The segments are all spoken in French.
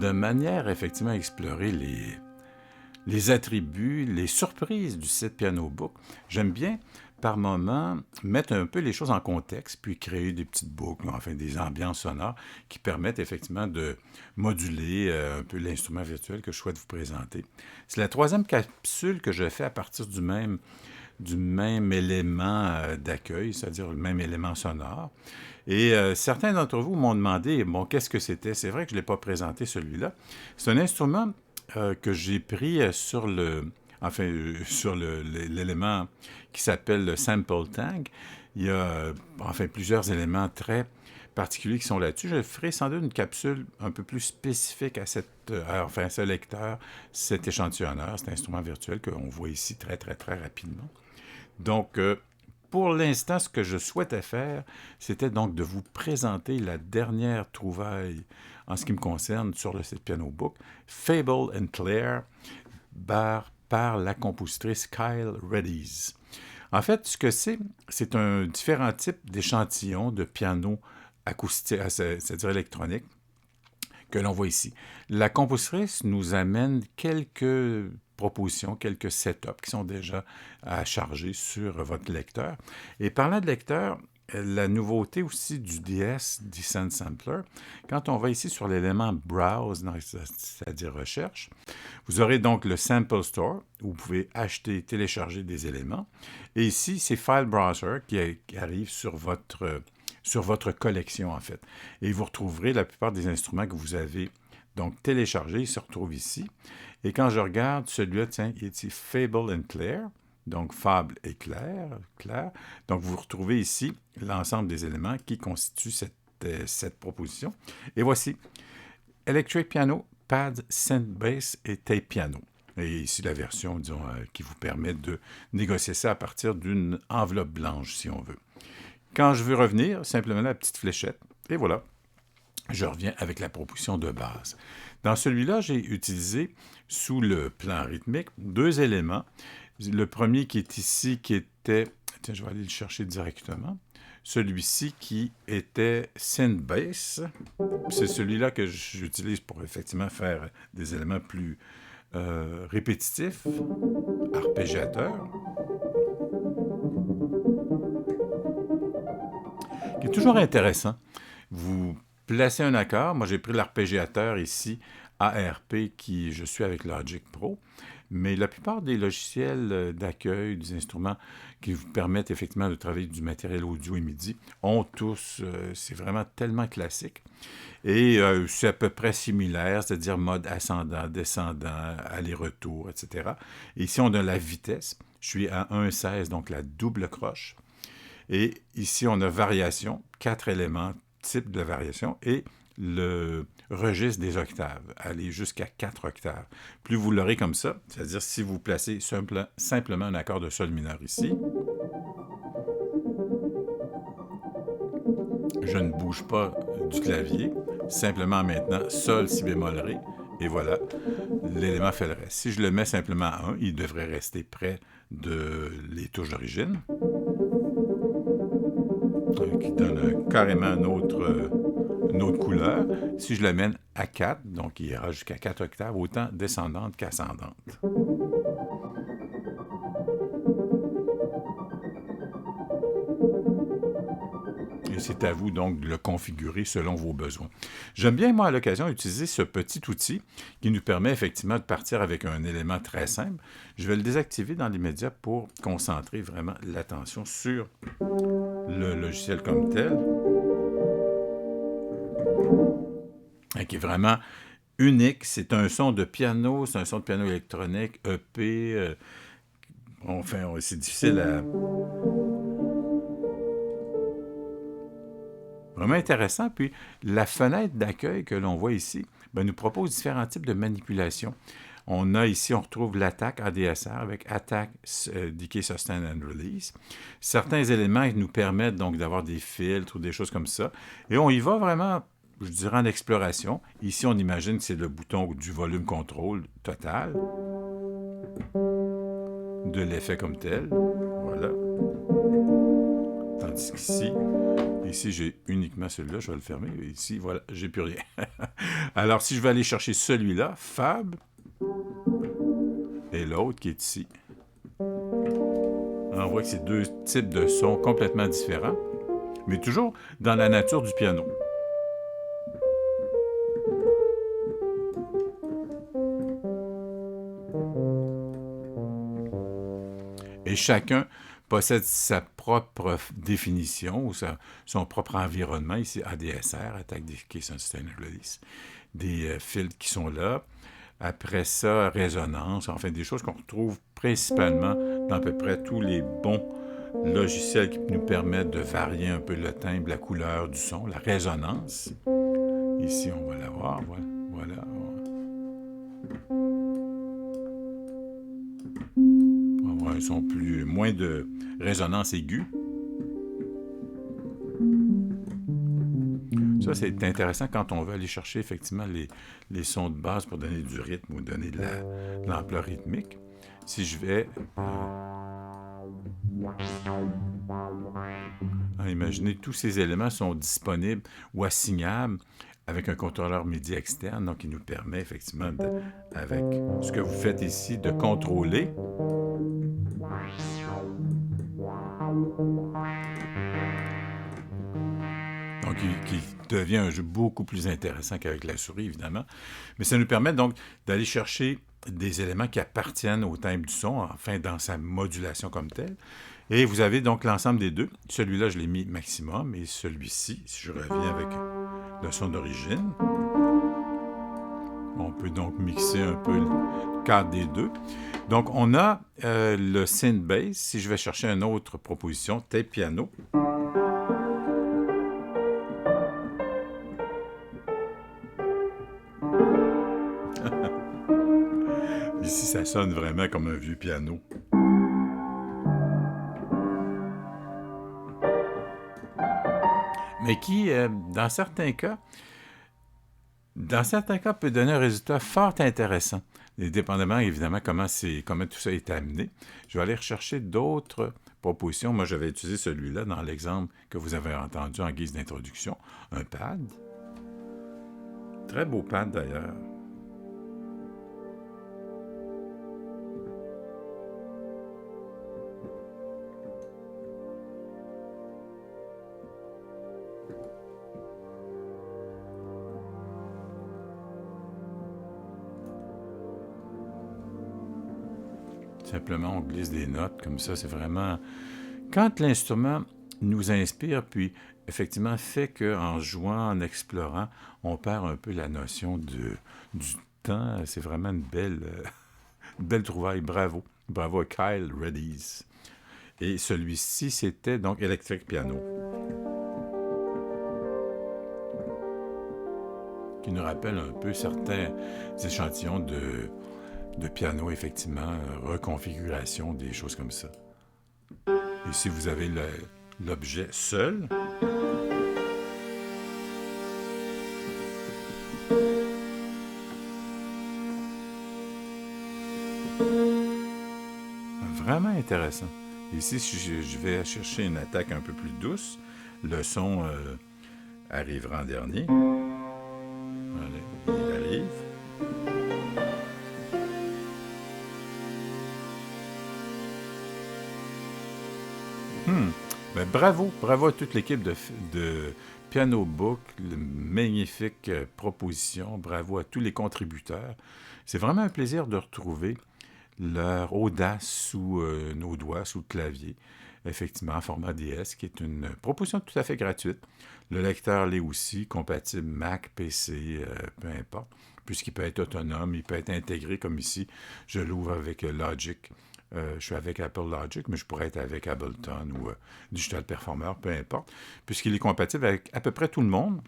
de manière effectivement à explorer les attributs, les surprises du site Piano Book. J'aime bien, par moments, mettre un peu les choses en contexte, puis créer des petites boucles, enfin des ambiances sonores qui permettent effectivement de moduler un peu l'instrument virtuel que je souhaite vous présenter. C'est la troisième capsule que je fais à partir du même élément d'accueil, c'est-à-dire le même élément sonore. Et certains d'entre vous m'ont demandé, bon, qu'est-ce que c'était? C'est vrai que je ne l'ai pas présenté, celui-là. C'est un instrument que j'ai pris sur l'élément qui s'appelle le Sample Tank. Il y a plusieurs éléments très particuliers qui sont là-dessus. Je ferai sans doute une capsule un peu plus spécifique à ce lecteur, cet échantillonneur, cet instrument virtuel qu'on voit ici très, très, très rapidement. Donc, pour l'instant, ce que je souhaitais faire, c'était donc de vous présenter la dernière trouvaille en ce qui me concerne sur le site Piano Book, Fable and Claire, par la compositrice Kyle Reddies. En fait, ce que c'est un différent type d'échantillons de piano acoustique, c'est-à-dire électronique, que l'on voit ici. La compositrice nous amène quelques propositions, quelques setups qui sont déjà à charger sur votre lecteur. Et parlant de lecteur, la nouveauté aussi du DS, Descent Sampler, quand on va ici sur l'élément Browse, c'est-à-dire Recherche, vous aurez donc le Sample Store, où vous pouvez acheter, télécharger des éléments. Et ici, c'est File Browser qui arrive sur votre collection, en fait. Et vous retrouverez la plupart des instruments que vous avez donc téléchargés. Ils se retrouvent ici. Et quand je regarde celui-là, tiens, il est ici Fable and Claire. Donc, Fable et Claire. Donc, vous retrouvez ici l'ensemble des éléments qui constituent cette proposition. Et voici Electric Piano, Pad, Synth Bass et Tape Piano. Et ici, la version, disons, qui vous permet de négocier ça à partir d'une enveloppe blanche, si on veut. Quand je veux revenir, simplement la petite fléchette, et voilà, je reviens avec la proposition de base. Dans celui-là, j'ai utilisé, sous le plan rythmique, deux éléments. Le premier qui est ici, qui était... Tiens, je vais aller le chercher directement. Celui-ci qui était Synth Bass. C'est celui-là que j'utilise pour effectivement faire des éléments plus répétitifs, arpégiateurs. Qui est toujours intéressant. Vous placez un accord. Moi, j'ai pris l'arpégiateur ici, ARP, je suis avec Logic Pro. Mais la plupart des logiciels d'accueil des instruments qui vous permettent effectivement de travailler du matériel audio et MIDI ont tous, c'est vraiment tellement classique. Et c'est à peu près similaire, c'est-à-dire mode ascendant, descendant, aller-retour, etc. Et ici, on a la vitesse. Je suis à 1,16, donc la double croche. Et ici, on a variation, 4 éléments, type de variation, et le registre des octaves, aller jusqu'à 4 octaves. Plus vous l'aurez comme ça, c'est-à-dire si vous placez simplement un accord de sol mineur ici, je ne bouge pas du clavier, simplement maintenant sol, si bémol, ré, et voilà, l'élément fait le reste. Si je le mets simplement à 1, il devrait rester près de les touches d'origine, qui donne carrément une autre couleur. Si je l'amène à 4, donc il ira jusqu'à 4 octaves, autant descendante qu'ascendante. Et c'est à vous donc de le configurer selon vos besoins. J'aime bien, moi, à l'occasion, utiliser ce petit outil qui nous permet effectivement de partir avec un élément très simple. Je vais le désactiver dans l'immédiat pour concentrer vraiment l'attention sur le logiciel comme tel, qui est vraiment unique. C'est un son de piano, c'est un son de piano électronique, EP. C'est difficile à... Vraiment intéressant. Puis, la fenêtre d'accueil que l'on voit ici nous propose différents types de manipulations. On a ici, on retrouve l'attaque ADSR avec Attack, Decay, Sustain and Release. Certains éléments nous permettent donc d'avoir des filtres ou des choses comme ça. Et on y va vraiment, je dirais, en exploration. Ici, on imagine que c'est le bouton du volume contrôle total de l'effet comme tel. Voilà. Tandis qu'ici, ici, j'ai uniquement celui-là. Je vais le fermer. Ici, voilà, j'ai plus rien. Alors, si je vais aller chercher celui-là, Fab, et l'autre qui est ici, on voit que c'est deux types de sons complètement différents, mais toujours dans la nature du piano. Et chacun possède sa propre définition ou son propre environnement. Ici, ADSR, Attack Diffusion Sustained Release, des filtres qui sont là. Après ça, résonance, enfin des choses qu'on retrouve principalement dans à peu près tous les bons logiciels qui nous permettent de varier un peu le timbre, la couleur du son, la résonance. Ici, on va la voir, voilà. On va avoir un son moins de résonance aiguë. Ça, c'est intéressant quand on veut aller chercher effectivement les sons de base pour donner du rythme ou donner de l'ampleur rythmique. Si je vais... imaginez, tous ces éléments sont disponibles ou assignables avec un contrôleur MIDI externe, donc il nous permet effectivement, avec ce que vous faites ici, de contrôler. Donc, qui devient un jeu beaucoup plus intéressant qu'avec la souris, évidemment. Mais ça nous permet donc d'aller chercher des éléments qui appartiennent au timbre du son, enfin dans sa modulation comme telle. Et vous avez donc l'ensemble des deux. Celui-là, je l'ai mis maximum, et celui-ci, si je reviens avec le son d'origine, on peut donc mixer un peu le cadre des deux. Donc, on a le synth bass. Si je vais chercher une autre proposition, tape piano. Ici, ça sonne vraiment comme un vieux piano. Mais qui, dans certains cas, peut donner un résultat fort intéressant, dépendamment, évidemment, comment tout ça est amené. Je vais aller rechercher d'autres propositions. Moi, j'avais utilisé celui-là dans l'exemple que vous avez entendu en guise d'introduction. Un pad. Très beau pad, d'ailleurs. Simplement, on glisse des notes comme ça. C'est vraiment... Quand l'instrument nous inspire, puis effectivement fait qu'en jouant, en explorant, on perd un peu la notion du temps. C'est vraiment une belle trouvaille. Bravo. Bravo à Kyle Reddies. Et celui-ci, c'était donc Electric Piano, qui nous rappelle un peu certains échantillons de piano, effectivement, reconfiguration, des choses comme ça. Et si vous avez l'objet seul, vraiment intéressant. Ici, si je vais chercher une attaque un peu plus douce, le son arrivera en dernier. Allez, il arrive. Ben, bravo à toute l'équipe de Piano Book, magnifique proposition. Bravo à tous les contributeurs. C'est vraiment un plaisir de retrouver leur audace sous nos doigts, sous le clavier. Effectivement, en format DS, qui est une proposition tout à fait gratuite. Le lecteur l'est aussi, compatible Mac, PC, peu importe, puisqu'il peut être autonome, il peut être intégré, comme ici, je l'ouvre avec Logic. Je suis avec Apple Logic, mais je pourrais être avec Ableton ou Digital Performer, peu importe, puisqu'il est compatible avec à peu près tout le monde.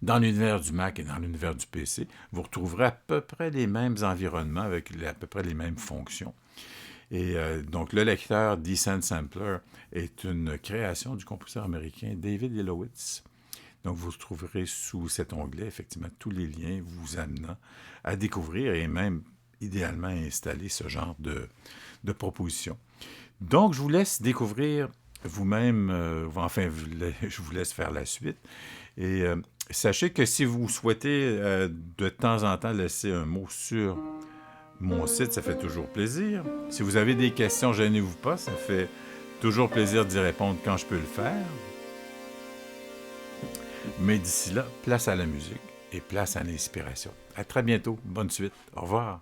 Dans l'univers du Mac et dans l'univers du PC, vous retrouverez à peu près les mêmes environnements avec à peu près les mêmes fonctions. Et donc, le lecteur Descent Sampler est une création du compositeur américain David Ilowitz. Donc, vous trouverez sous cet onglet, effectivement, tous les liens vous amenant à découvrir et même idéalement installer ce genre de proposition. Donc, je vous laisse découvrir vous-même, je vous laisse faire la suite. Et sachez que si vous souhaitez de temps en temps laisser un mot sur mon site, ça fait toujours plaisir. Si vous avez des questions, gênez-vous pas, ça fait toujours plaisir d'y répondre quand je peux le faire. Mais d'ici là, place à la musique et place à l'inspiration. À très bientôt. Bonne suite. Au revoir.